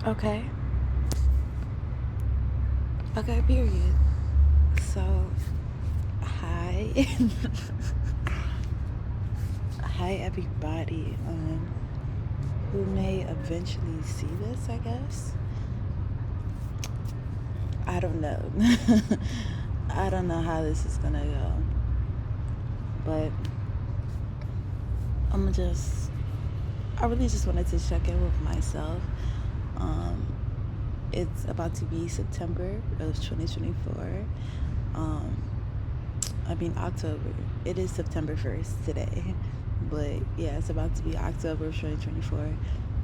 Okay. Okay, period. So, hi. Hi, everybody who may eventually see this, I guess. I don't know. I don't know how this is gonna go. But I really just wanted to check in with myself. Um, it's about to be September of 2024. Um, October. It is September 1st today. But yeah, it's about to be October of 2024.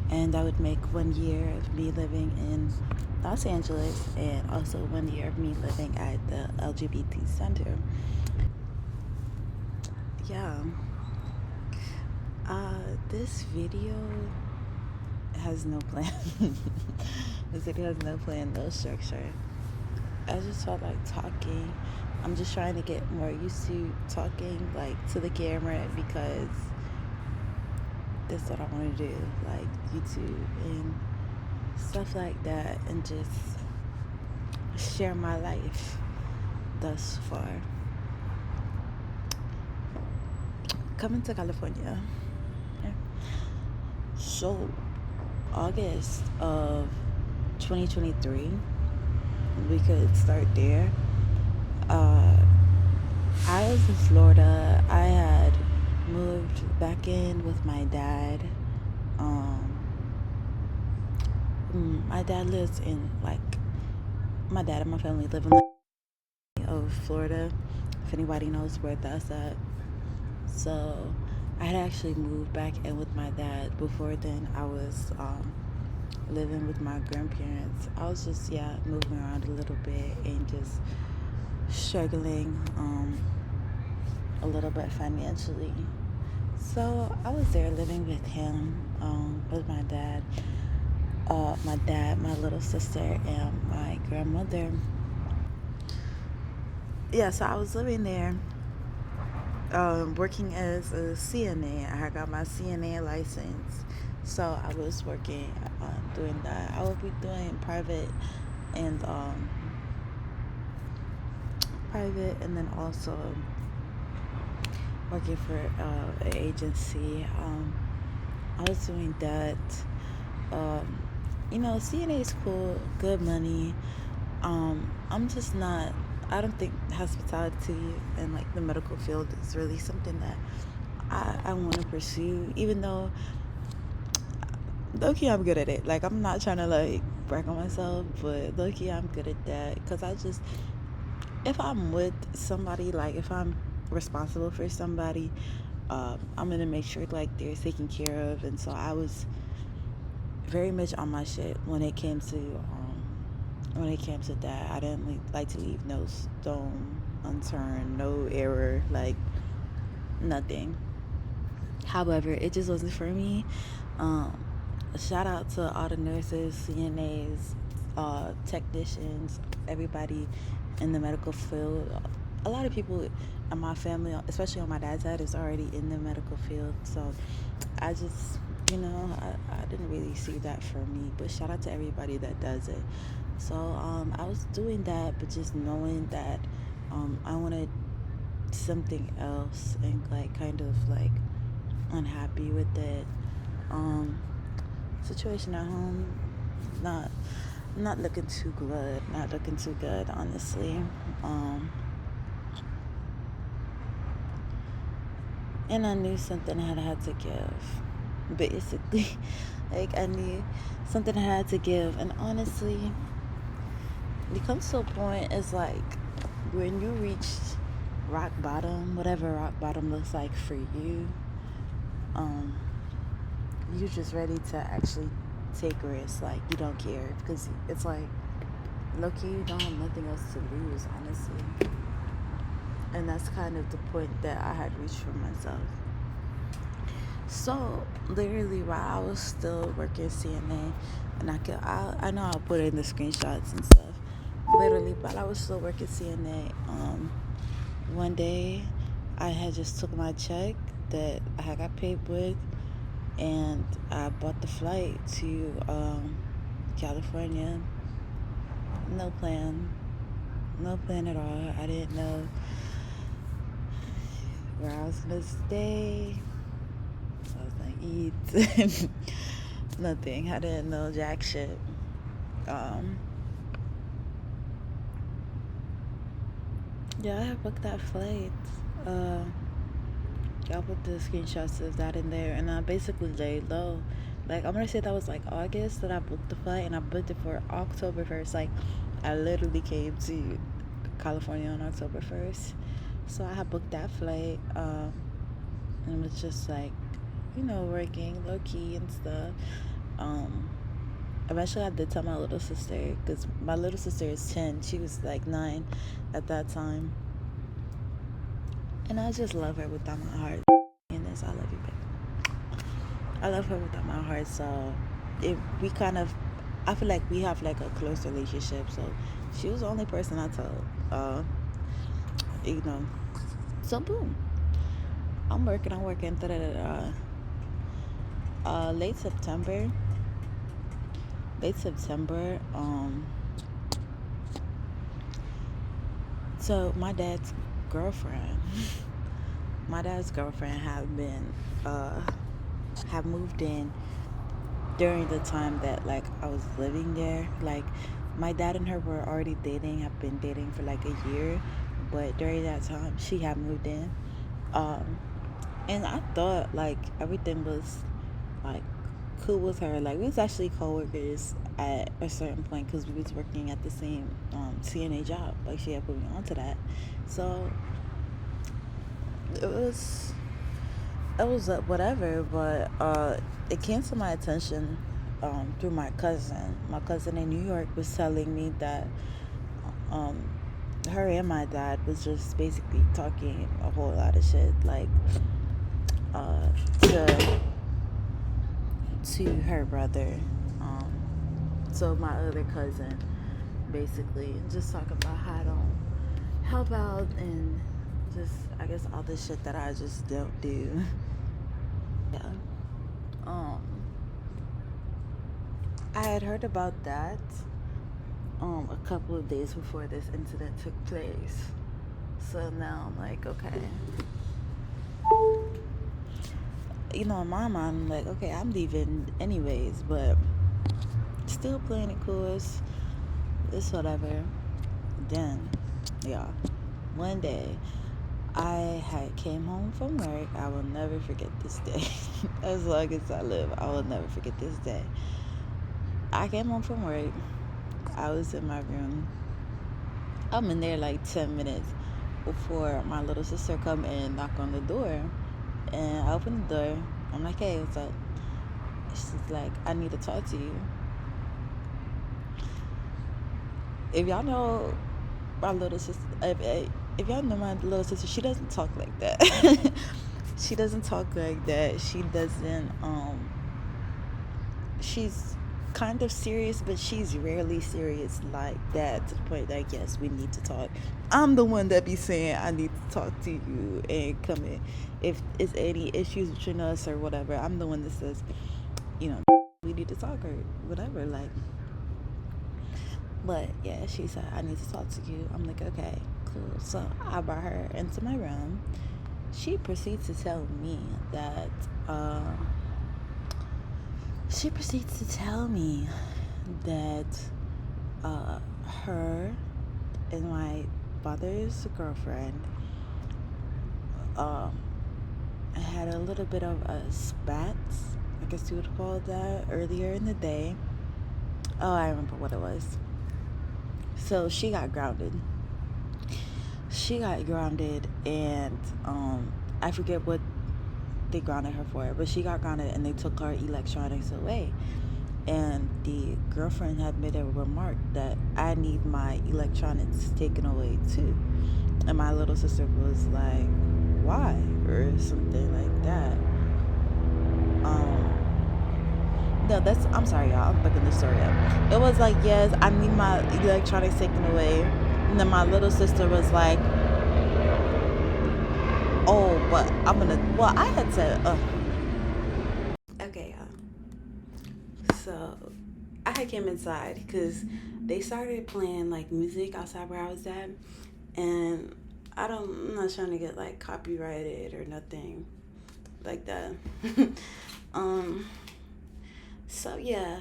And that would make 1 year of me living in Los Angeles and also 1 year of me living at the LGBT Center. Yeah. This video has no plan. This video has no plan, no structure. I just felt like talking. I'm just trying to get more used to talking like to the camera because that's what I want to do, like YouTube and stuff like that, and just share my life thus far. Coming to California. Yeah. So, August of 2023, we could start there. I was in Florida. I had moved back in with my dad. My dad lives in my dad and my family live in of Florida, if anybody knows where that's at. So I had actually moved back in with my dad. Before then, I was living with my grandparents. I was just moving around a little bit and just struggling a little bit financially. So I was there living with him, with my dad, my little sister, and my grandmother. Yeah, so I was living there, working as a CNA. I got my CNA license, so I was working, doing that. I would be doing and then also working for an agency. I was doing that. CNA is cool, good money. I'm just not. I don't think hospitality and like the medical field is really something that I want to pursue. Even though, low-key, I'm good at it. Like, I'm not trying to like brag on myself, but low-key, I'm good at that because if I'm with somebody, like if I'm responsible for somebody, I'm gonna make sure like they're taken care of. And so I was very much on my shit when it came to that. I didn't like to leave no stone unturned, no error, like nothing. However, it just wasn't for me. Shout out to all the nurses, CNAs, technicians, everybody in the medical field. A lot of people in my family, especially on my dad's side, is already in the medical field. So I just, I didn't really see that for me. But shout out to everybody that does it. So I was doing that, but just knowing that I wanted something else and like kind of like unhappy with it. Situation at home, not not looking too good. Not looking too good, honestly. And I knew something had to give. Basically, like I knew something had to give. And honestly, it comes to a point. It's like when you reach rock bottom, whatever rock bottom looks like for you. You're just ready to actually take risks. Like you don't care because it's like low-key you don't have nothing else to lose, honestly. And that's kind of the point that I had reached for myself. So literally while I was still working CNA, and I know I'll put in the screenshots and stuff. Literally while I was still working CNA, one day I had just took my check that I got paid with, and I bought the flight to California. No plan. No plan at all. I didn't know where I was gonna stay. I was gonna eat. Nothing. I didn't know jack shit. Um, yeah, I have booked that flight. Uh, I'll put the screenshots of that in there, and I basically laid low. Like, I'm gonna say that was like August that I booked the flight, and I booked it for October 1st. Like, I literally came to California on October 1st. So I had booked that flight, and it was just like, working low key and stuff. Um, Eventually I did tell my little sister, because my little sister is 10. She was like 9 at that time. And I just love her with all my heart. And this, I love you, babe. I love her with all my heart. So I feel like we have like a close relationship. So she was the only person I told. You know. So boom. I'm working. Late September. So my dad's girlfriend have moved in during the time that like I was living there. Like, my dad and her were already dating, have been dating for like a year, but during that time she had moved in. And I thought like everything was like cool with her. Like, we was actually co-workers at a certain point because we was working at the same CNA job. Like, she had put me onto that. So it was whatever, but it came to my attention through my cousin. My cousin in New York was telling me that um, her and my dad was just basically talking a whole lot of shit, like to her brother, so my other cousin, basically, just talking about how I don't help out and just, I guess, all the shit that I just don't do. Yeah. Um, I had heard about that a couple of days before this incident took place. So now I'm like, okay. In my mind, I'm like, okay, I'm leaving anyways, but still playing it cool. It's whatever. Then, yeah, one day I had came home from work. I will never forget this day. As long as I live, I will never forget this day. I came home from work. I was in my room. I'm in there like 10 minutes before my little sister come and knock on the door. And I open the door. I'm like, hey, what's up? She's like, I need to talk to you. If y'all know my little sister, if y'all know my little sister, she doesn't talk like that. She doesn't talk like that. She's kind of serious, but she's rarely serious like that, to the point that, yes, we need to talk. I'm the one that be saying I need to talk to you and come in if it's any issues between us or whatever. I'm the one that says, we need to talk or whatever, like. But yeah, she said, I need to talk to you. I'm like, okay, cool. So I brought her into my room. She proceeds to tell me that her and my father's girlfriend had a little bit of a spat, I guess you would call that, earlier in the day. Oh, I remember what it was. So she got grounded. And I forget what they grounded her for, but she got grounded and they took her electronics away. And the girlfriend had made a remark that I need my electronics taken away too. And my little sister was like, why? Or something like that. No, I'm sorry, y'all. I'm fucking the story up. It was like, yes, I need my electronics taken away. And then my little sister was like, oh, but I had said, okay, y'all. So I I had came inside because they started playing like music outside where I was at, and I'm not trying to get like copyrighted or nothing like that. um, so yeah,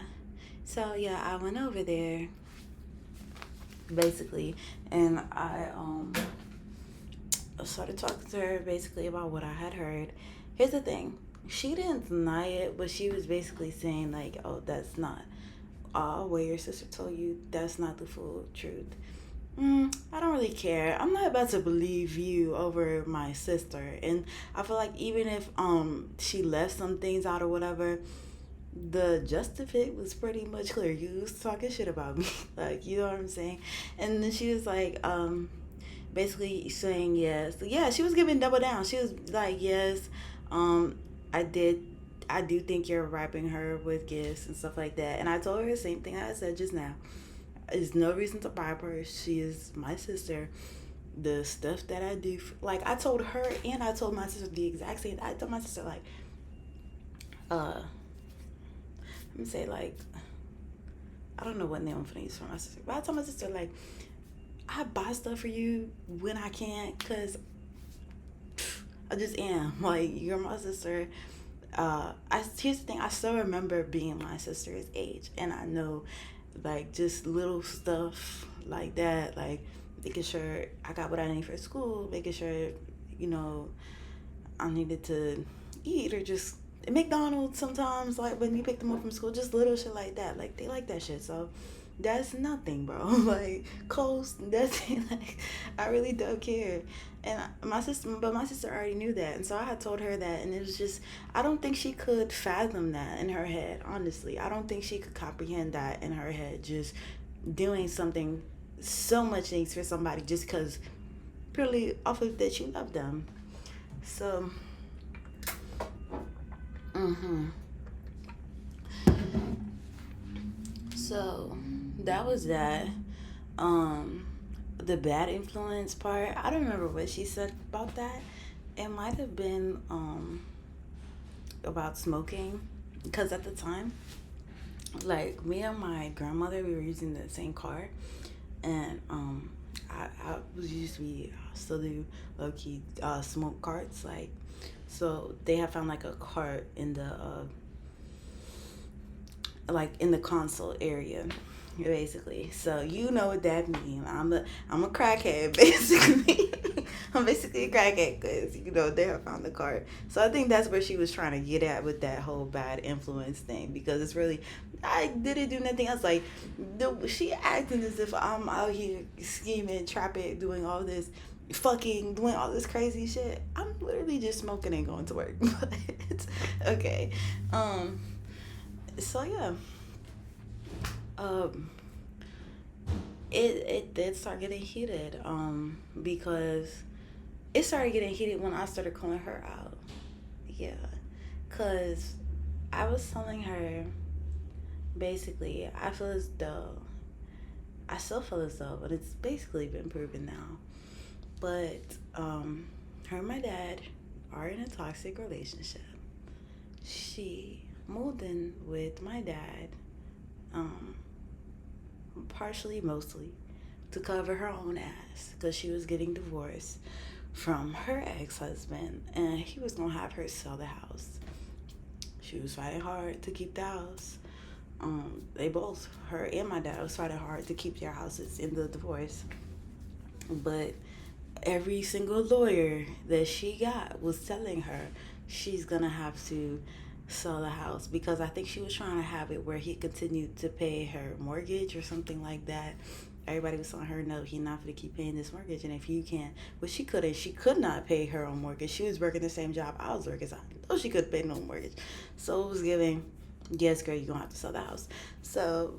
I went over there basically, and I started talking to her basically about what I had heard. Here's the thing. She didn't deny it, but she was basically saying like, "Oh, that's not what your sister told you. That's not the full truth." I don't really care. I'm not about to believe you over my sister, and I feel like even if she left some things out or whatever, the justification was pretty much clear. You was talking shit about me, like you know what I'm saying. And then she was like, basically saying yes. Yeah, she was giving double down. She was like, yes, um, I did. I do think you're wrapping her with gifts and stuff like that. And I told her the same thing I said just now. There's no reason to bribe her. She is my sister. The stuff that I do, like I told her and I told my sister the exact same. I told my sister like, let me say like, I don't know what name I'm gonna use for my sister, but I told my sister like, I buy stuff for you when I can, cause I just am. Like you're my sister. Here's the thing. I still remember being my sister's age, and I know, like just little stuff like that, like making sure I got what I need for school, making sure, you know, I needed to eat or just McDonald's sometimes, like when you pick them up from school, just little shit like that. Like they like that shit. So that's nothing, bro. Like close, that's like I really don't care. And my sister already knew that, and so I had told her that, and it was just I don't think she could fathom that in her head. Honestly, I don't think she could comprehend that in her head. Just doing something so much things for somebody just because purely off of that you love them. So, mm-hmm. So that was that. Um, the bad influence part. I don't remember what she said about that. It might have been about smoking, because at the time, like me and my grandmother, we were using the same car, and I was used to be still do low key smoke carts, like so they have found like a cart in the like in the console area basically. So you know what that means. I'm a crackhead basically. I'm basically a crackhead because you know they have found the card. So I think that's where she was trying to get at with that whole bad influence thing, because it's really I didn't do nothing else. Like she acting as if I'm out here scheming, trapping, doing all this fucking doing all this crazy shit. I'm literally just smoking and going to work. But okay. So yeah, um, it did start getting heated. Because it started getting heated when I started calling her out. Yeah, cause I was telling her basically I feel as though I still feel as though, but it's basically been proven now. But her and my dad are in a toxic relationship. She moved in with my dad, um, partially, mostly, to cover her own ass because she was getting divorced from her ex-husband, and he was gonna have her sell the house. She was fighting hard to keep the house. They both, her and my dad, was fighting hard to keep their houses in the divorce. But every single lawyer that she got was telling her she's gonna have to sell the house, because I think she was trying to have it where he continued to pay her mortgage or something like that. Everybody was telling her, no, he's not going to keep paying this mortgage, and if you can't, but she couldn't. She could not pay her own mortgage. She was working the same job I was working, so I know she could pay no mortgage. So it was giving, yes, girl, you're gonna have to sell the house. So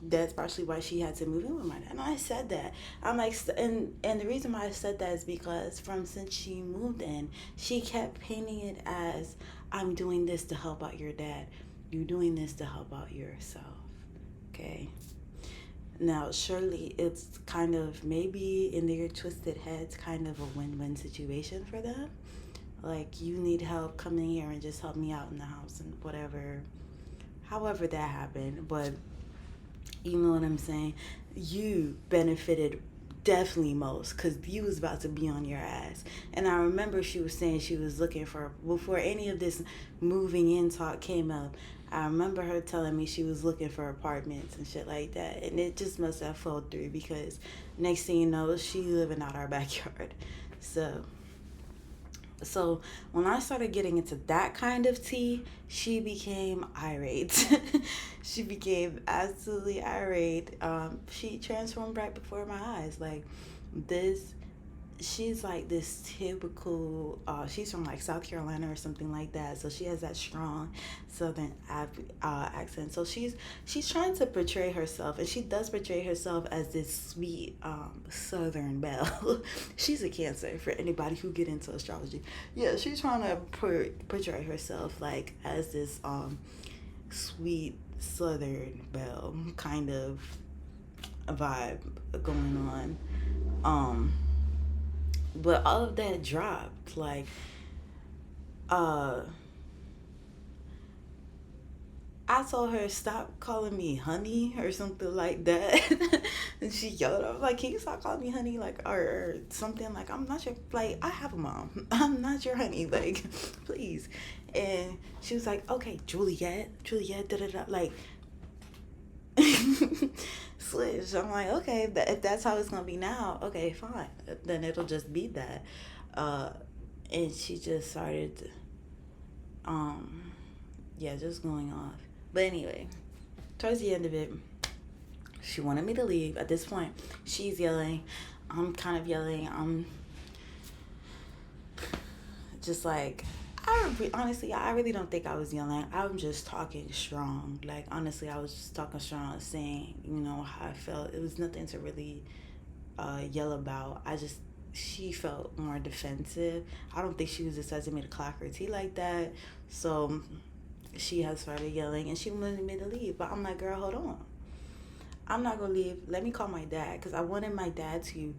that's partially why she had to move in with my dad. And I said that. I'm like, and the reason why I said that is because from since she moved in, she kept painting it as, I'm doing this to help out your dad. You're doing this to help out yourself. Okay. Now, surely it's kind of maybe in their twisted heads, kind of a win-win situation for them. Like, you need help, come in here and just help me out in the house and whatever, however that happened. But You know what I'm saying? You benefited definitely most because you was about to be on your ass. And I remember she was saying she was looking for, before any of this moving in talk came up, I remember her telling me she was looking for apartments and shit like that. And it just must have fell through because next thing you know, she living out our backyard. So when I started getting into that kind of tea, she became irate. She became absolutely irate. She transformed right before my eyes. Like this, she's like this typical. She's from like South Carolina or something like that. So she has that strong Southern accent. So she's trying to portray herself, and she does portray herself as this sweet Southern belle. She's a Cancer for anybody who get into astrology. Yeah, she's trying to portray herself like as this sweet Southern belle kind of vibe going on. Um, but all of that dropped. Like, uh, I told her stop calling me honey or something like that. And she yelled. I was like, "Can you stop calling me honey?" Like, or something like, "I'm not your like. I have a mom. I'm not your honey. Like, please." And she was like, "Okay, Juliet, Juliet, da da da." Like, switch. I'm like, okay, if that's how it's gonna be now, okay, fine. Then it'll just be that. Uh, and she just started, um, yeah, just going off. But anyway, towards the end of it, she wanted me to leave. At this point, she's yelling. I'm kind of yelling. I'm just like, honestly, I really don't think I was yelling. I'm just talking strong. Like, honestly, I was just talking strong, saying, how I felt. It was nothing to really yell about. She felt more defensive. I don't think she was expecting me to clock her tea like that. So she has started yelling, and she wanted me to leave. But I'm like, girl, hold on. I'm not gonna leave. Let me call my dad, because I wanted my dad to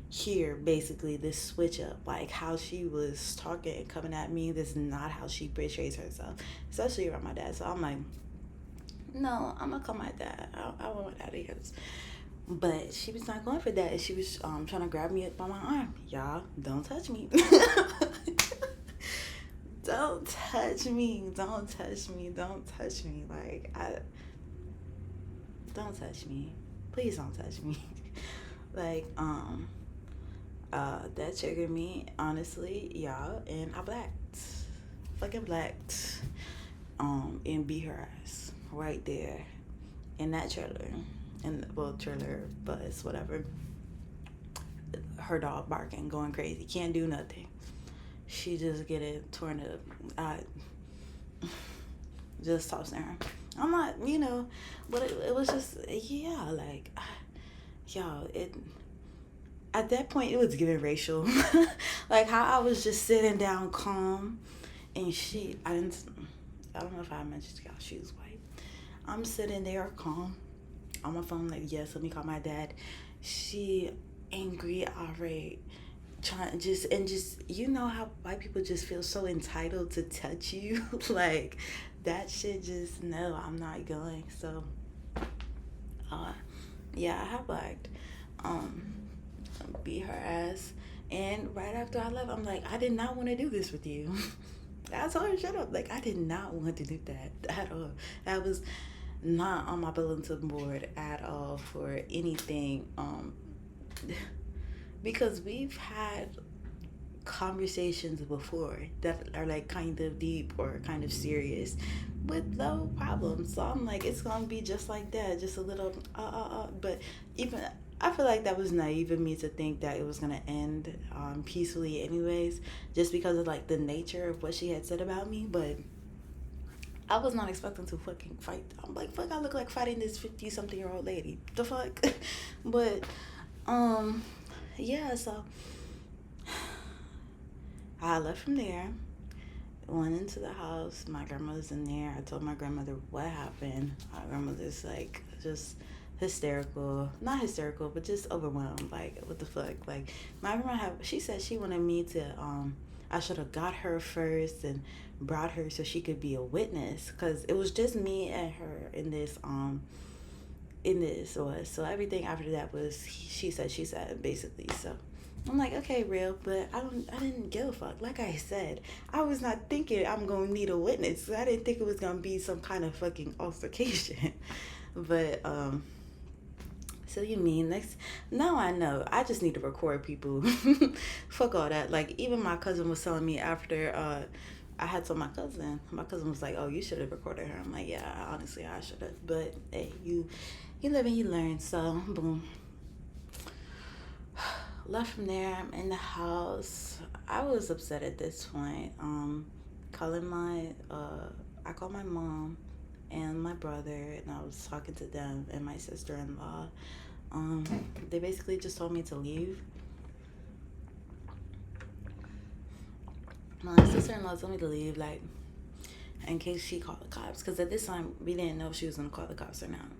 hear basically this switch up, like how she was talking and coming at me. This is not how she portrays herself, especially around my dad. So I'm like, no, I'm gonna call my dad. I want my dad to hear this. But she was not going for that. She was trying to grab me up by my arm. Y'all, don't touch me. Don't touch me. Don't touch me. Don't touch me. Like, don't touch me. Please don't touch me. Like, that triggered me, honestly, y'all, and I blacked. Fucking blacked. And beat her ass right there in that trailer. Trailer, bus, whatever. Her dog barking, going crazy, can't do nothing. She just get it torn up. I just tossing her. I'm not, but it was just, yeah, like, y'all, at that point, it was giving racial. Like, how I was just sitting down calm, and I don't know if I mentioned to y'all, she was white. I'm sitting there calm on my phone, like, yes, let me call my dad. She angry, irate, trying just how white people just feel so entitled to touch you. Like, that shit, just, no, I'm not going. So yeah, I have blacked, beat her ass, and right after I left, I'm like, I did not want to do this with you. I told her, shut up. Like, I did not want to do that at all. That was not on my bulletin board at all for anything. Because we've had conversations before that are like kind of deep or kind of serious with no problem. So I'm like, it's gonna be just like that, just a little but even I feel like that was naive of me to think that it was gonna end peacefully anyways, just because of like the nature of what she had said about me. But I was not expecting to fucking fight. I'm like, fuck, I look like fighting this 50-something-year-old lady. The fuck? But yeah, so I left from there, went into the house. My grandmother's in there. I told my grandmother what happened. My grandmother's like just hysterical. Not hysterical, but just overwhelmed. Like, what the fuck? Like, my grandma she said she wanted me to, I should have got her first and brought her so she could be a witness. Because it was just me and her in this, in this was. So everything after that was she said, basically. So I'm like, okay, real, but I didn't give a fuck. Like I said, I was not thinking I'm gonna need a witness. I didn't think it was gonna be some kind of fucking altercation. But so you mean next? Now I know. I just need to record people. Fuck all that. Like even my cousin was telling me after I had told my cousin. My cousin was like, "Oh, you should have recorded her." I'm like, "Yeah, honestly, I should have." But hey, you live and you learn. So boom. Left from there. I'm in the house. I was upset at this point. Calling my I called my mom and my brother, and I was talking to them and my sister-in-law. They basically just told me to leave. My sister-in-law told me to leave, like, in case she called the cops. Because at this time, we didn't know if she was going to call the cops or not.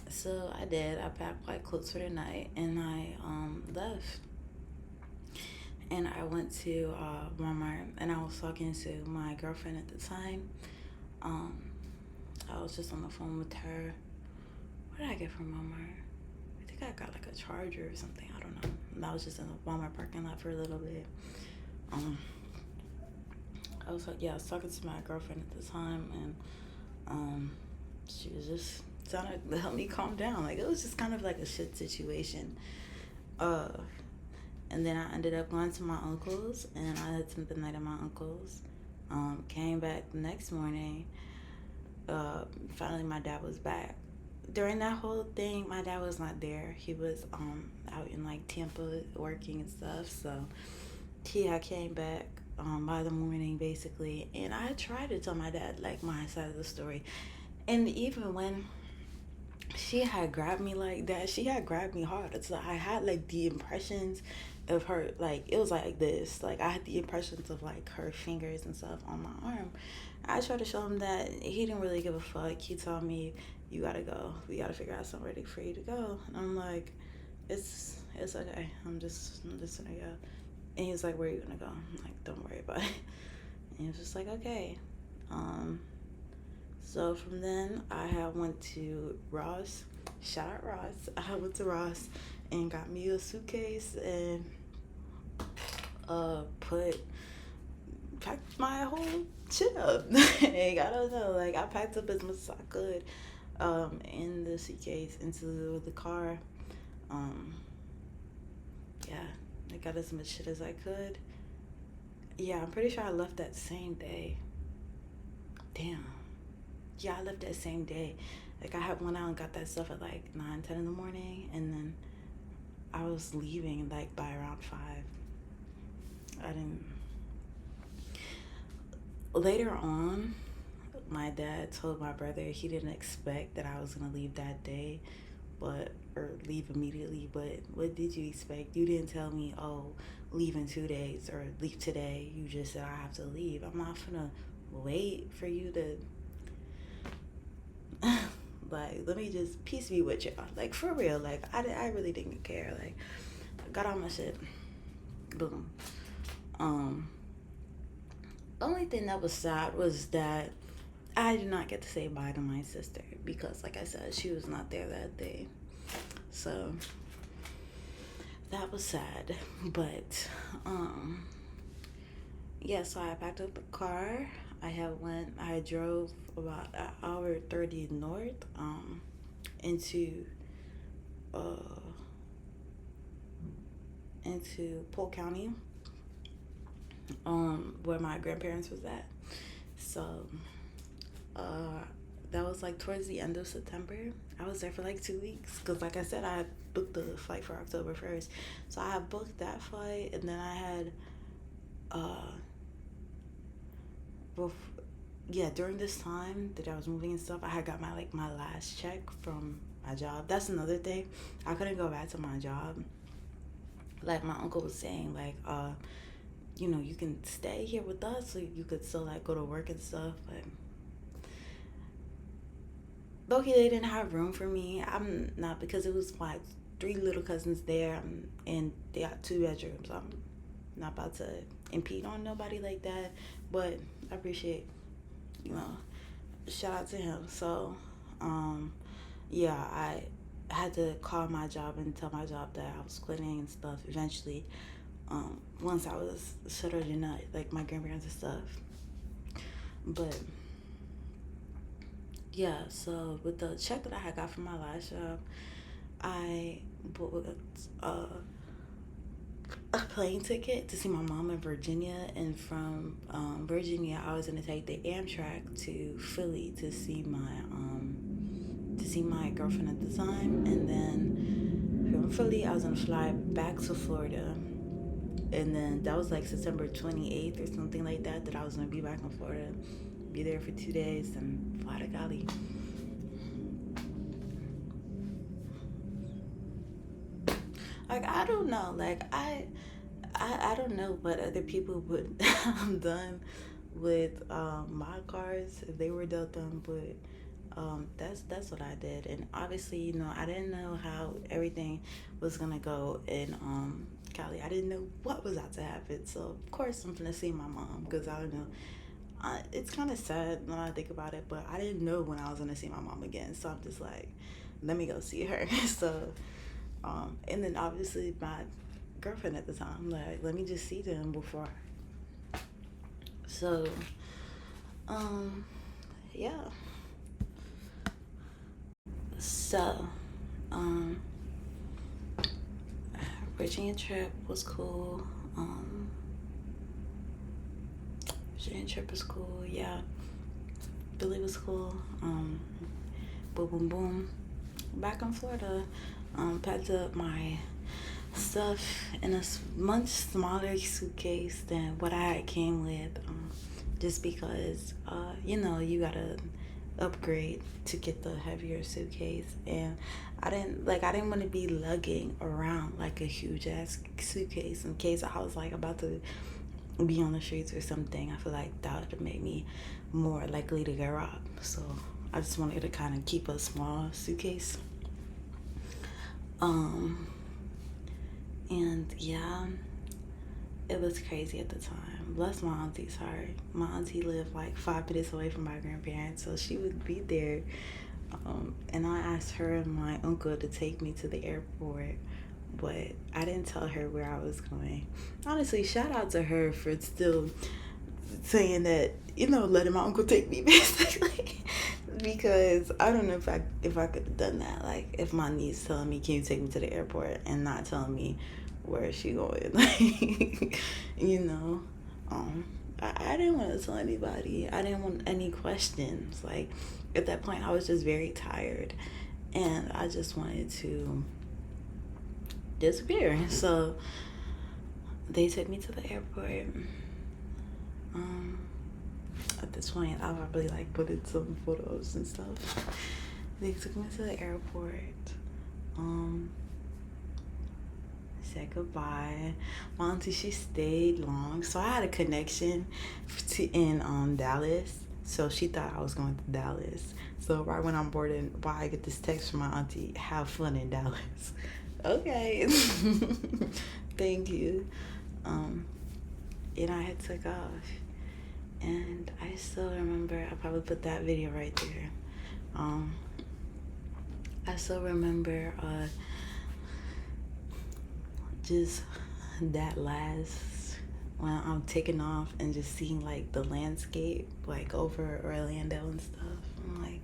So I did. I packed like clothes for the night, and I left. And I went to Walmart, and I was talking to my girlfriend at the time. I was just on the phone with her. What did I get from Walmart? I think I got like a charger or something. I don't know. And I was just in the Walmart parking lot for a little bit. I was like, I was talking to my girlfriend at the time, and she was just trying to help me calm down. Like it was just kind of like a shit situation. And then I ended up going to my uncle's, and I had spent the night at my uncle's. Came back the next morning. Finally, my dad was back. During that whole thing, my dad was not there. He was out in like Tampa working and stuff. So I came back by the morning basically, and I tried to tell my dad like my side of the story. And even when she had grabbed me like that, she had grabbed me hard. So I had like the impressions of her, like it was like this. Like I had the impressions of like her fingers and stuff on my arm. I tried to show him that he didn't really give a fuck. He told me, "You gotta go. We gotta figure out somewhere for you to go." And I'm like, "It's okay. I'm just gonna go." And he was like, "Where are you gonna go?" I'm like, "Don't worry about it." And he was just like, "Okay." So from then, I had went to Ross. Shout out Ross. I went to Ross and got me a suitcase and packed my whole shit up. Like, I don't know. Like I packed up as much as I could in the suitcase into the car. Yeah, I got as much shit as I could. Yeah, I'm pretty sure I left that same day. Damn. Yeah, I left that same day. Like I had went out and got that stuff at like 9, 10 in the morning, and then I was leaving like by around 5. I didn't. Later on, my dad told my brother he didn't expect that I was gonna leave that day, or leave immediately. But what did you expect? You didn't tell me, oh, leave in 2 days or leave today. You just said I have to leave. I'm not gonna wait for you to. Like, let me just peace be with y'all. Like for real. Like I really didn't care. Like got all my shit. Boom. Only thing that was sad was that I did not get to say bye to my sister because, like I said, she was not there that day. So that was sad. But so I packed up the car. I drove about an hour 30 north into Polk County, where my grandparents was at. So that was like towards the end of September. I was there for like 2 weeks because, like I said, I had booked the flight for October 1st. So I had booked that flight, and then I had during this time that I was moving and stuff, I had got my last check from my job. That's another thing. I couldn't go back to my job. Like my uncle was saying, like you can stay here with us, so you could still like go to work and stuff. But though they didn't have room for me, I'm not, because it was like 3 little cousins there, and they got 2 bedrooms. I'm not about to impede on nobody like that, but I appreciate, shout out to him. So yeah, I had to call my job and tell my job that I was quitting and stuff eventually. Once I was settled in like my grandparents and stuff. But yeah, so with the check that I had got from my last job, I bought a plane ticket to see my mom in Virginia, and from Virginia, I was gonna take the Amtrak to Philly to see my girlfriend at the time, and then from Philly, I was gonna fly back to Florida, and then that was like September 28th or something like that. That I was gonna be back in Florida, be there for 2 days, and fly to Cali. Like I don't know, like I don't know what other people would have done with my cards if they were dealt them, but that's what I did. And obviously, I didn't know how everything was gonna go in Cali. I didn't know what was about to happen. So of course I'm gonna see my mom because I don't know. It's kind of sad when I think about it, but I didn't know when I was gonna see my mom again. So I'm just like, let me go see her. So, and then obviously my girlfriend at the time, like, let me just see them before. So, um, yeah. So, um, Virginia trip was cool. Virginia trip was cool. Yeah, Billy was cool. Boom, boom, boom. Back in Florida, packed up my stuff in a much smaller suitcase than what I came with, just because you gotta upgrade to get the heavier suitcase, and I didn't want to be lugging around like a huge ass suitcase in case I was like about to be on the streets or something. I feel like that would have made me more likely to get robbed. So I just wanted to kind of keep a small suitcase. Um, and yeah, it was crazy at the time. Bless my auntie's heart. My auntie lived like 5 minutes away from my grandparents, so she would be there. And I asked her and my uncle to take me to the airport, but I didn't tell her where I was going. Honestly, shout out to her for still saying that, letting my uncle take me basically. Because I don't know if I could have done that. Like if my niece telling me, "Can you take me to the airport?" and not telling me where is she going, like, you know, I didn't want to tell anybody. I didn't want any questions. Like at that point, I was just very tired, and I just wanted to disappear. So they took me to the airport. Um, at this point, I'll probably like put in some photos and stuff. They took me to the airport. Said goodbye. My auntie, she stayed long, so I had a connection in Dallas. So she thought I was going to Dallas. So right when I'm boarding, I get this text from my auntie, "Have fun in Dallas." Okay, thank you. And I had took off, and I still remember. I probably put that video right there. I still remember just that last when I'm taking off and just seeing like the landscape like over Orlando and stuff. I'm like,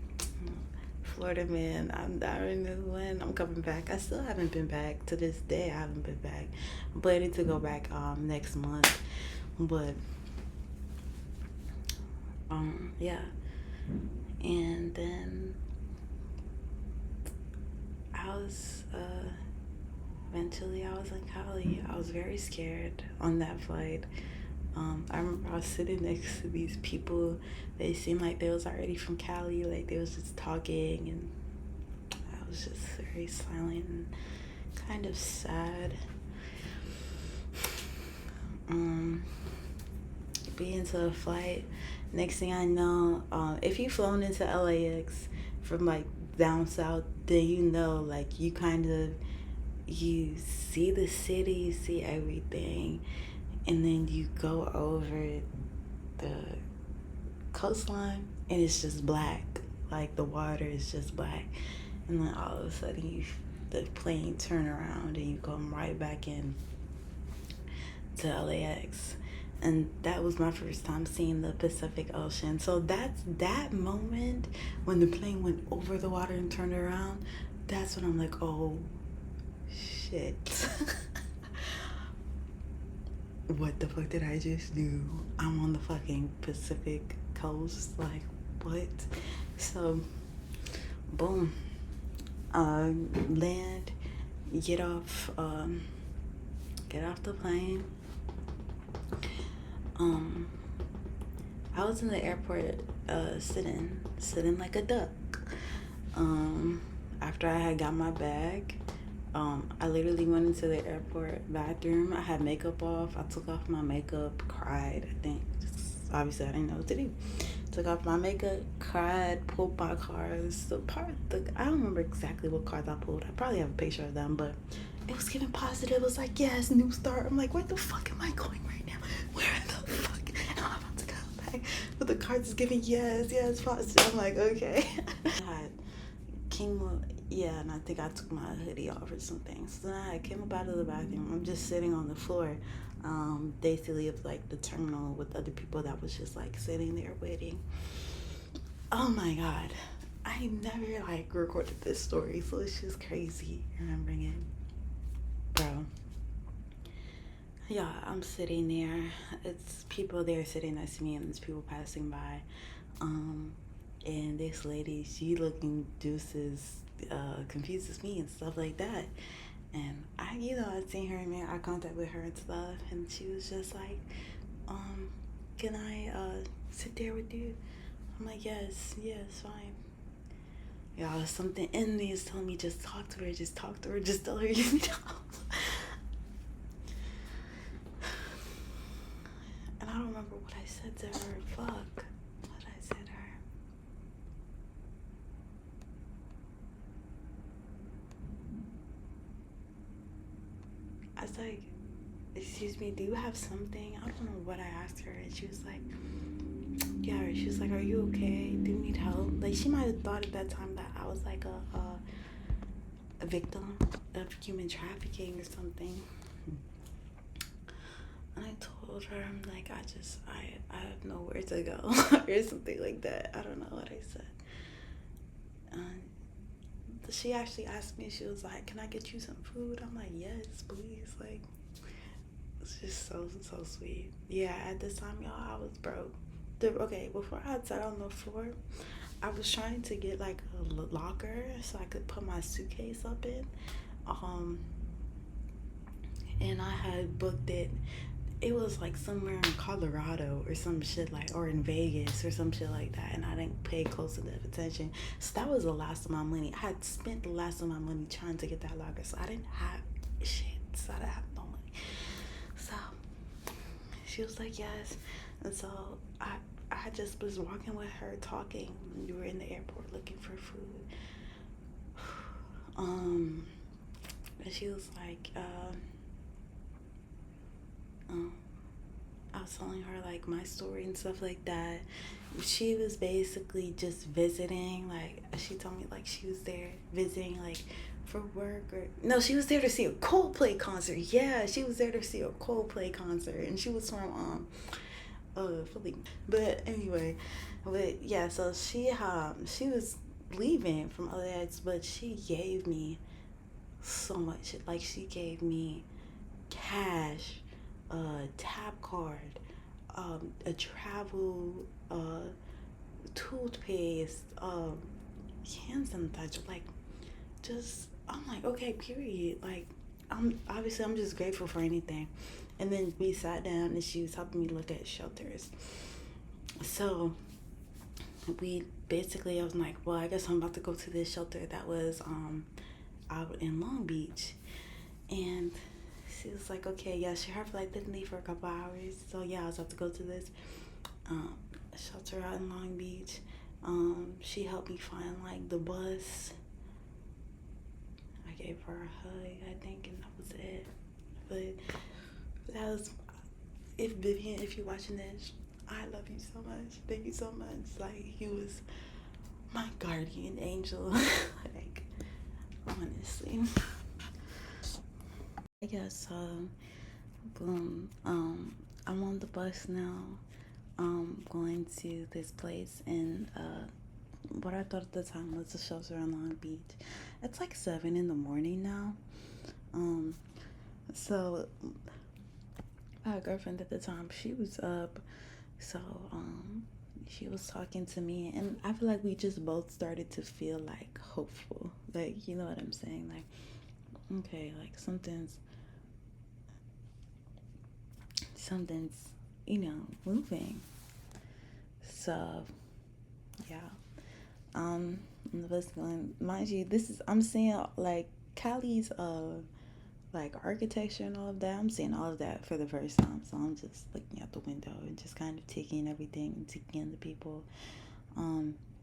Florida, man. I don't know when I'm coming back. I still haven't been back to this day. I haven't been back. I'm planning to go back next month, but yeah. And then I was eventually I was in Cali. I was very scared on that flight. I remember I was sitting next to these people. They seemed like they was already from Cali. Like they was just talking, and I was just very silent and kind of sad. Being to a flight. Next thing I know, if you've flown into LAX from like down south, then like you kind of you see the city, you see everything, and then you go over the coastline and it's just black. Like the water is just black. and then all of a sudden the plane turn around and you come right back in to LAX. And that was my first time seeing the Pacific Ocean. So that's that moment when the plane went over the water and turned around. That's when I'm like, oh shit. What the fuck did I just do? I'm on the fucking Pacific coast. Like, what? So, boom. Land, get off the plane. I was in the airport, sitting like a duck. After I had got my bag, I literally went into the airport bathroom. I had makeup off. I took off my makeup, cried. I think, obviously, I didn't know what to do. Took off my makeup, cried, pulled my cars. I don't remember exactly what cars I pulled. I probably have a picture of them, but it was giving positive. It was like, yes, new start. I'm like, where the fuck am I going right now? Where the fuck am I about to go back? But the cards is giving yes, positive. I'm like, okay. And I think I took my hoodie off or something. So then I came up out of the bathroom. I'm just sitting on the floor, basically of like the terminal with other people that was just like sitting there waiting. Oh my god, I never like recorded this story, so it's just crazy remembering it, bro. Yeah, I'm sitting there. It's people there sitting next to me, and there's people passing by. And this lady, she looking confuses me and stuff like that. And I'd seen her and made eye contact with her and stuff, and she was just like, can I sit there with you? I'm like, yes, fine. Y'all, something in me is telling me just talk to her, just tell her you need help. And I don't remember what I said to her. Fuck. What I said to her. I was like, excuse me, do you have something? I don't know what I asked her. And she was like, yeah. She was like, are you okay? Do you need help? Like, she might have thought at that time that I was like a victim of human trafficking or something. And I told her, I'm like, I have nowhere to go or something like that. I don't know what I said. She actually asked me, she was like, can I get you some food? I'm like, yes, please. Like, it's just so sweet. Yeah, at this time, y'all, I was broke. Before I sat on the floor, I was trying to get like a locker so I could put my suitcase up in. And I had booked it. It was like somewhere in Colorado or some shit or in Vegas or some shit like that, and I didn't pay close enough attention. So that was the last of my money. I had spent the last of my money trying to get that locker, so I didn't have shit. So I didn't have no money. So she was like, yes. And so I just was walking with her talking. We were in the airport looking for food. And she was like, I was telling her like my story and stuff like that. She was basically just visiting. Like, she told me like she was there visiting like for work, or no, she was there to see a Coldplay concert. Yeah, she was there to see a Coldplay concert, and she was from Philly. But anyway, so she was leaving from LAX, but she gave me so much. Like, she gave me cash, tap card, a travel, toothpaste, hand sanitizer. Like, I'm like, okay, period. Like, I'm just grateful for anything. And then we sat down and she was helping me look at shelters. So I was like, well, I guess I'm about to go to this shelter that was out in Long Beach. And she was like, okay, yeah, her flight didn't leave for a couple hours. So yeah, I was about to go to this shelter out in Long Beach. She helped me find like the bus. I gave her a hug, I think, and that was it. But that was, if Vivian, if you're watching this, I love you so much. Thank you so much. Like, he was my guardian angel. Like, see. I guess boom. I'm on the bus now. Going to this place in what I thought at the time was the shelter in Long Beach. It's like 7 in the morning now. Um, so my girlfriend at the time, she was up. So she was talking to me, and I feel like we just both started to feel like hopeful. Like, you know what I'm saying? Like, okay, like something's moving. So yeah. And the bus going, mind you, this is I'm seeing like Cali's like architecture and all of that. I'm seeing all of that for the first time. So I'm just looking out the window and just kind of taking everything and taking in the people.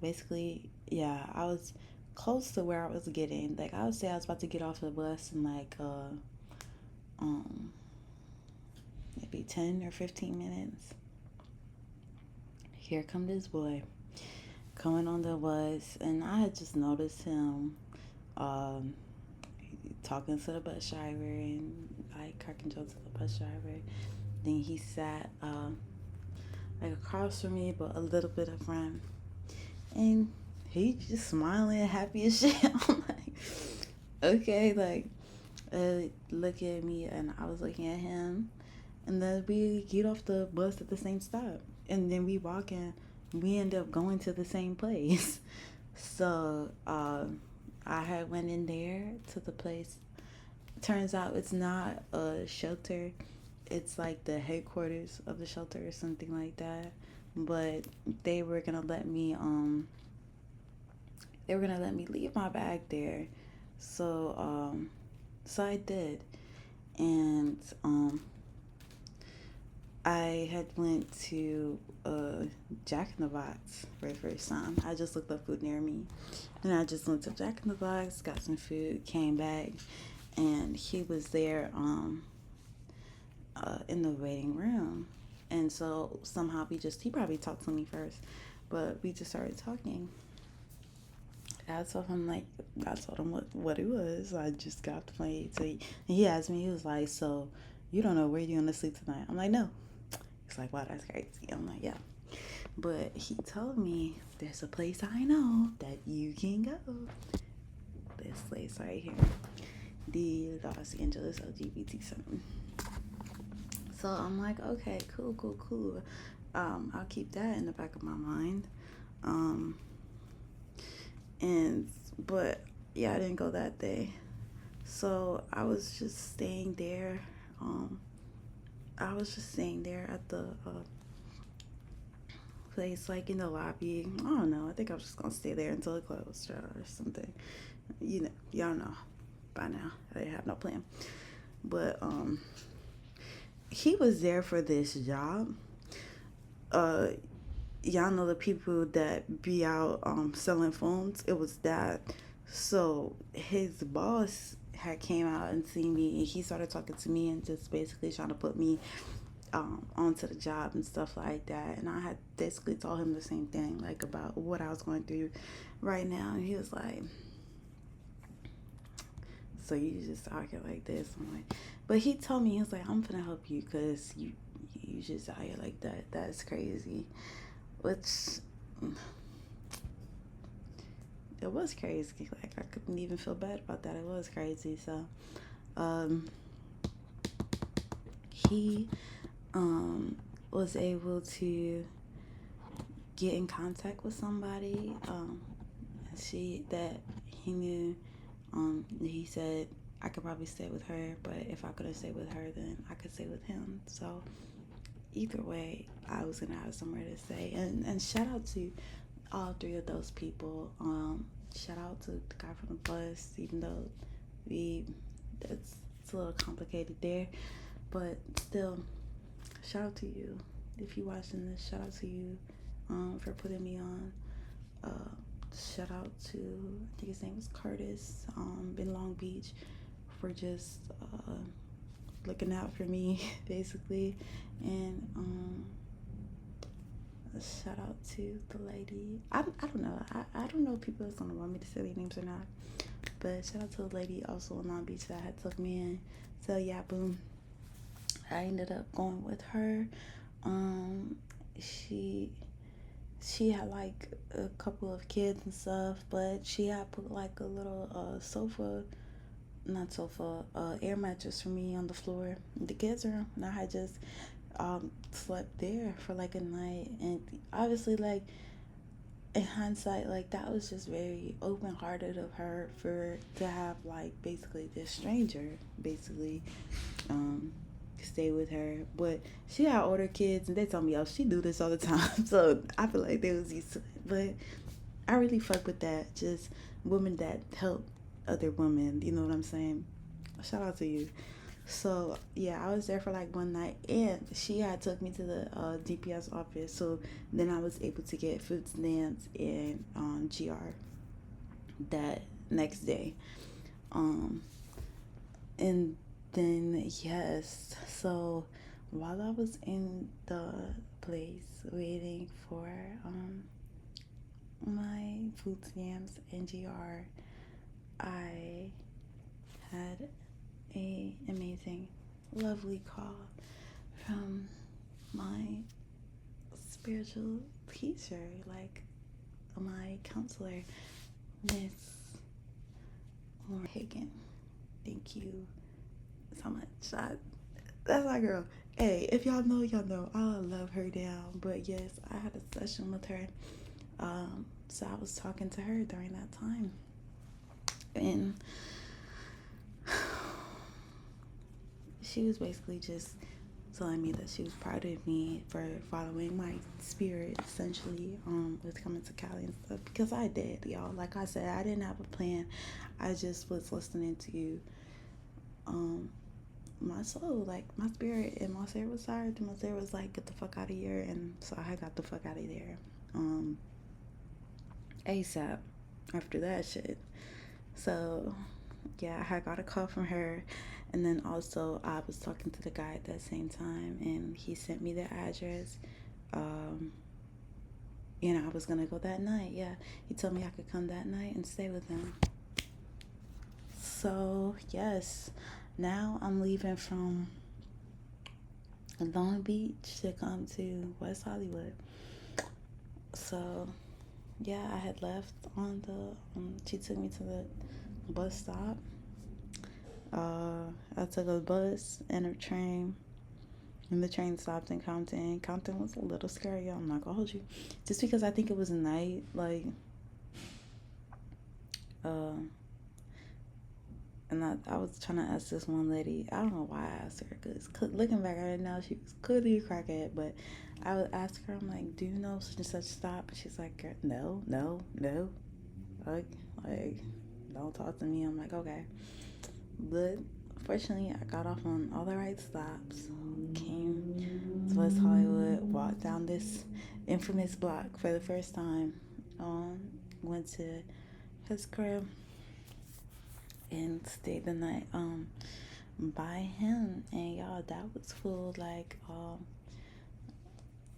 Basically, yeah, I was close to where I was getting. Like I would say I was about to get off the bus in like um maybe 10 or 15 minutes. Here come this boy coming on the bus, and I had just noticed him um talking to the bus driver and like cracking jokes to the bus driver. Then he sat like across from me, but a little bit of front, and he just smiling, happy as shit. I'm like, okay, like look at me, and I was looking at him, and then we get off the bus at the same stop, and then we walk in. We end up going to the same place. So I had went in there to the place. Turns out it's not a shelter. It's like the headquarters of the shelter or something like that. But they were gonna let me leave my bag there. So so I did. And I had went to Jack in the Box for the first time. I just looked up food near me, and I just went to Jack in the Box, got some food, came back, and he was there in the waiting room. And so somehow he probably talked to me first, but we just started talking. I told him like I told him what it was. I just got off the plane. So he asked me, he was like, "So you don't know where you're gonna sleep tonight?" I'm like, "No." He's like, "Wow, that's crazy." I'm like, "Yeah." But he told me there's a place I know that you can go. This place right here, the Los Angeles LGBT Center. So I'm like, okay, cool, cool, cool. I'll keep that in the back of my mind. Um, and but yeah, I didn't go that day. So I was just staying there. I was just staying there at the place, like in the lobby. I don't know. I think I was just gonna stay there until it closed or something. Y'all know by now. I didn't have no plan. But he was there for this job. Uh, y'all know the people that be out selling phones. It was that. So his boss had came out and seen me, and he started talking to me and just basically trying to put me onto the job and stuff like that. And I had basically told him the same thing, like about what I was going through right now. And he was like, "So you just talking like this?" I'm like, but he told me, he was like, "I'm gonna help you because you just out here like that. That's crazy." Which it was crazy. Like I couldn't even feel bad about that. It was crazy. So um, he was able to get in contact with somebody she that he knew. He said I could probably stay with her, but if I couldn't stay with her, then I could stay with him. So either way, I was gonna have somewhere to stay. And shout out to all three of those people. Shout out to the guy from the bus, even though it's a little complicated there, but still, shout out to you if you're watching this. Shout out to you for putting me on. Shout out to, I think his name was Curtis, in Long Beach, for just looking out for me basically. And shout out to the lady. I don't know. I don't know if people is gonna want me to say their names or not, But shout out to the lady also in Long Beach that had took me in. So yeah, boom. I ended up going with her. Um, she she had like a couple of kids and stuff, but she had put like a little sofa, not sofa, air mattress for me on the floor in the kids' room, and I had just slept there for like a night. And obviously, like in hindsight, like that was just very open hearted of her for to have like basically this stranger basically um stay with her. But she had older kids and they told me, oh, she do this all the time. So I feel like they was used to it. But I really fuck with that. Just women that help other women, you know what I'm saying? Shout out to you. So yeah, I was there for like one night, and she had took me to the DPS office. So then I was able to get food stamps and GR that next day. Um, and then yes, so while I was in the place waiting for my food stamps and GR, I had a amazing, lovely call from my spiritual teacher, like my counselor, Miss Lauren Hagen. Thank you so much. That's my girl. Hey, if y'all know, y'all know. I love her down. But yes, I had a session with her. So I was talking to her during that time. And she was basically just telling me that she was proud of me for following my spirit, essentially, with coming to Cali and stuff. Because I did, y'all. Like I said, I didn't have a plan. I just was listening to my soul, like my spirit, and my spirit was tired, and my spirit was like, get the fuck out of here. And so I got the fuck out of there ASAP after that shit. So yeah, I got a call from her, and then also I was talking to the guy at that same time, and he sent me the address. um I was gonna go that night. Yeah, he told me I could come that night and stay with him. So yes, now I'm leaving from Long Beach to come to West Hollywood. So yeah, I had left on the she took me to the bus stop. I took a bus and a train, and the train stopped in Compton. Compton was a little scary, I'm not gonna hold you, just because I think it was night. Like uh and I was trying to ask this one lady. I don't know why I asked her, because looking back at it now, she was clearly a crackhead. But I would ask her, I'm like, do you know such and such stop? And she's like, no, no, no. Like, don't talk to me. I'm like, okay. But fortunately, I got off on all the right stops, came to West Hollywood, walked down this infamous block for the first time, went to his crib and stayed the night by him. And y'all, that was cool. Like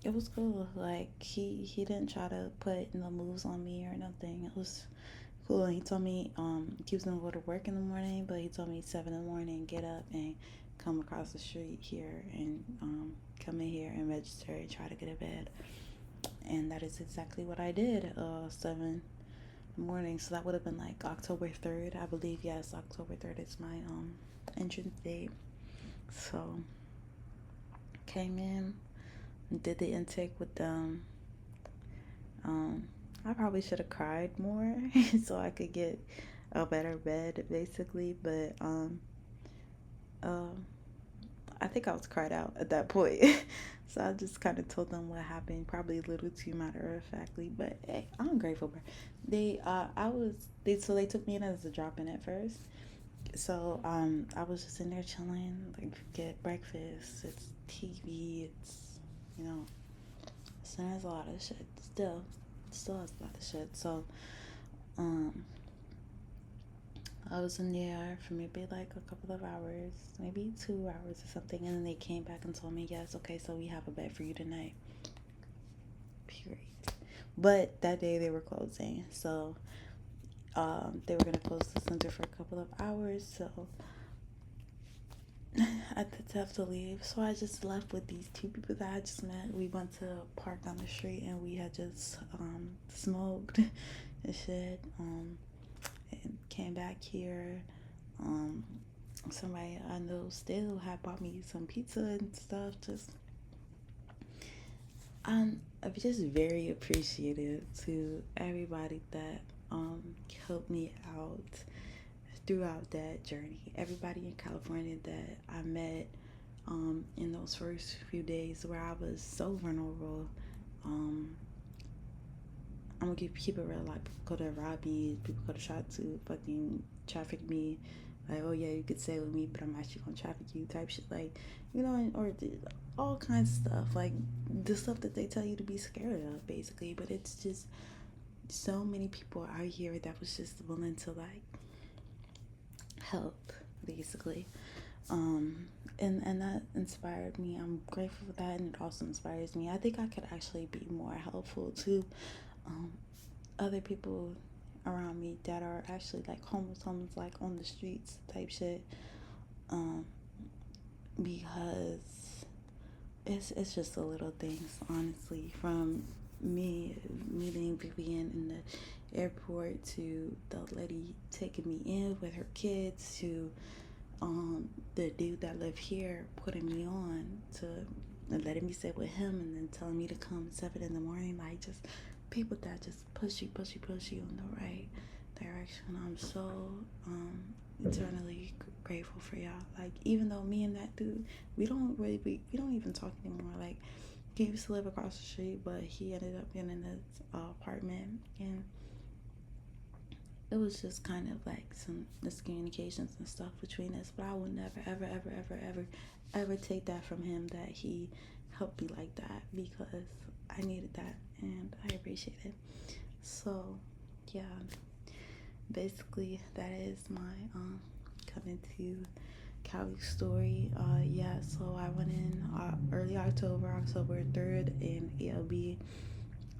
it was cool. Like he didn't try to put no moves on me or nothing. It was cool. And he told me he was gonna go to work in the morning, but he told me 7 in the morning, get up and come across the street here and come in here and register and try to get a bed. And that is exactly what I did. 7 morning. So that would have been like October 3rd, I believe. Yes, October 3rd is my entrance date. So came in, did the intake with them. I probably should have cried more so I could get a better bed, basically. But I think I was cried out at that point. So I just kind of told them what happened, probably a little too matter of factly. But hey, I'm grateful. So they took me in as a drop in at first. So I was just in there chilling, like get breakfast. It's TV. It's you know, so there's a lot of shit. Still has a lot of shit. So um I was in there for maybe like a couple of hours, maybe 2 hours or something, and then they came back and told me, yes, okay, so we have a bed for you tonight. Period. But that day they were closing, so They were gonna close the center for a couple of hours, so I did have to leave. So I just left with these two people that I just met. We went to a park down the street and we had just smoked and shit. And came back here. Um, Somebody I know still had bought me some pizza and stuff. I'm just very appreciative to everybody that helped me out throughout that journey. Everybody in California that I met in those first few days where I was so vulnerable. Um, I'm gonna keep it real. Like, people could have robbed me, people could have tried to fucking traffic me. Like, oh yeah, you could stay with me, but I'm actually gonna traffic you, type shit. Like, or all kinds of stuff. Like the stuff that they tell you to be scared of, basically. But it's just so many people out here that was just willing to like help, basically. And that inspired me. I'm grateful for that, and it also inspires me. I think I could actually be more helpful to um, other people around me that are actually like homeless, like on the streets type shit. Um, because it's just the little things, honestly, from me meeting Vivian in the airport to the lady taking me in with her kids to the dude that lived here putting me on to letting me sit with him and then telling me to come 7 in the morning. Like, just people that just push you in the right direction. I'm so eternally grateful for y'all. Like, even though me and that dude, we don't even talk anymore. Like, he used to live across the street, but he ended up getting in this apartment, and it was just kind of like some miscommunications and stuff between us. But I would never, ever take that from him, that he helped me like that, because I needed that and I appreciate it. So yeah, basically that is my coming to Cali story. Yeah, so I went in early October 3rd in ELB.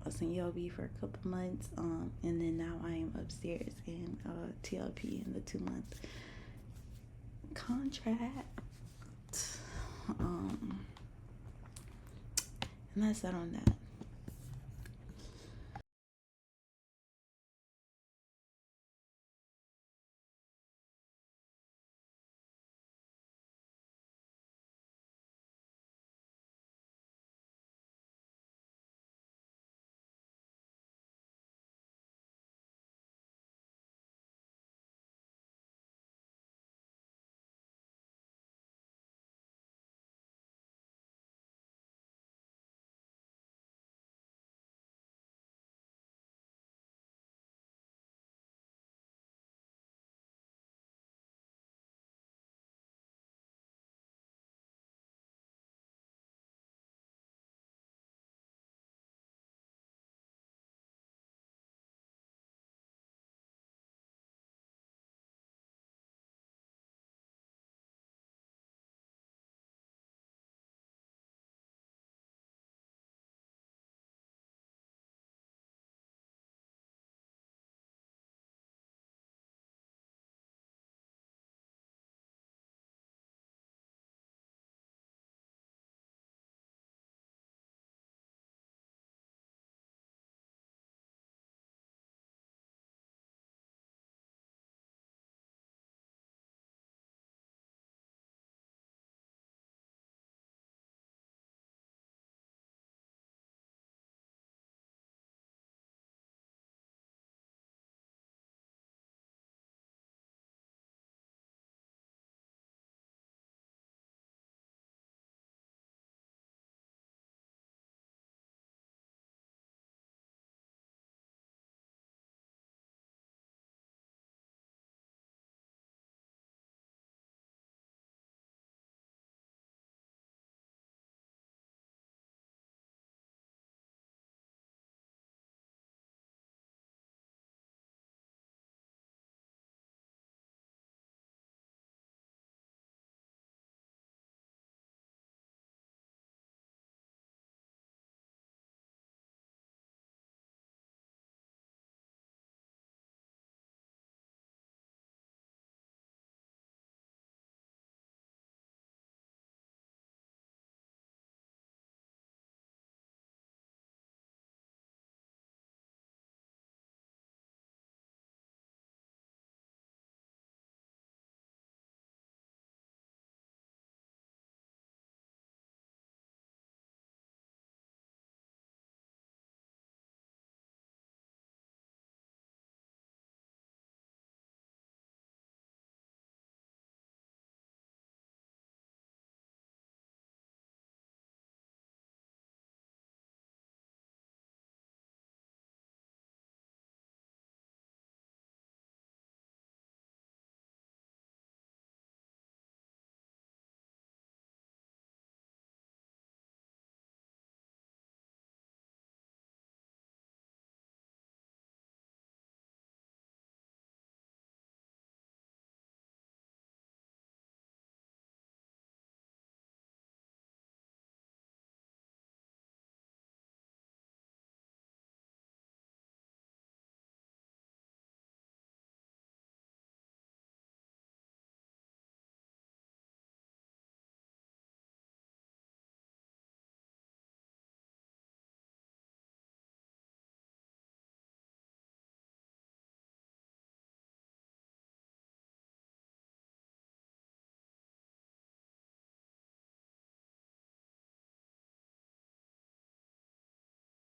I was in ELB for a couple months, and then now I am upstairs in TLP in the 2 month contract. And that's that on that.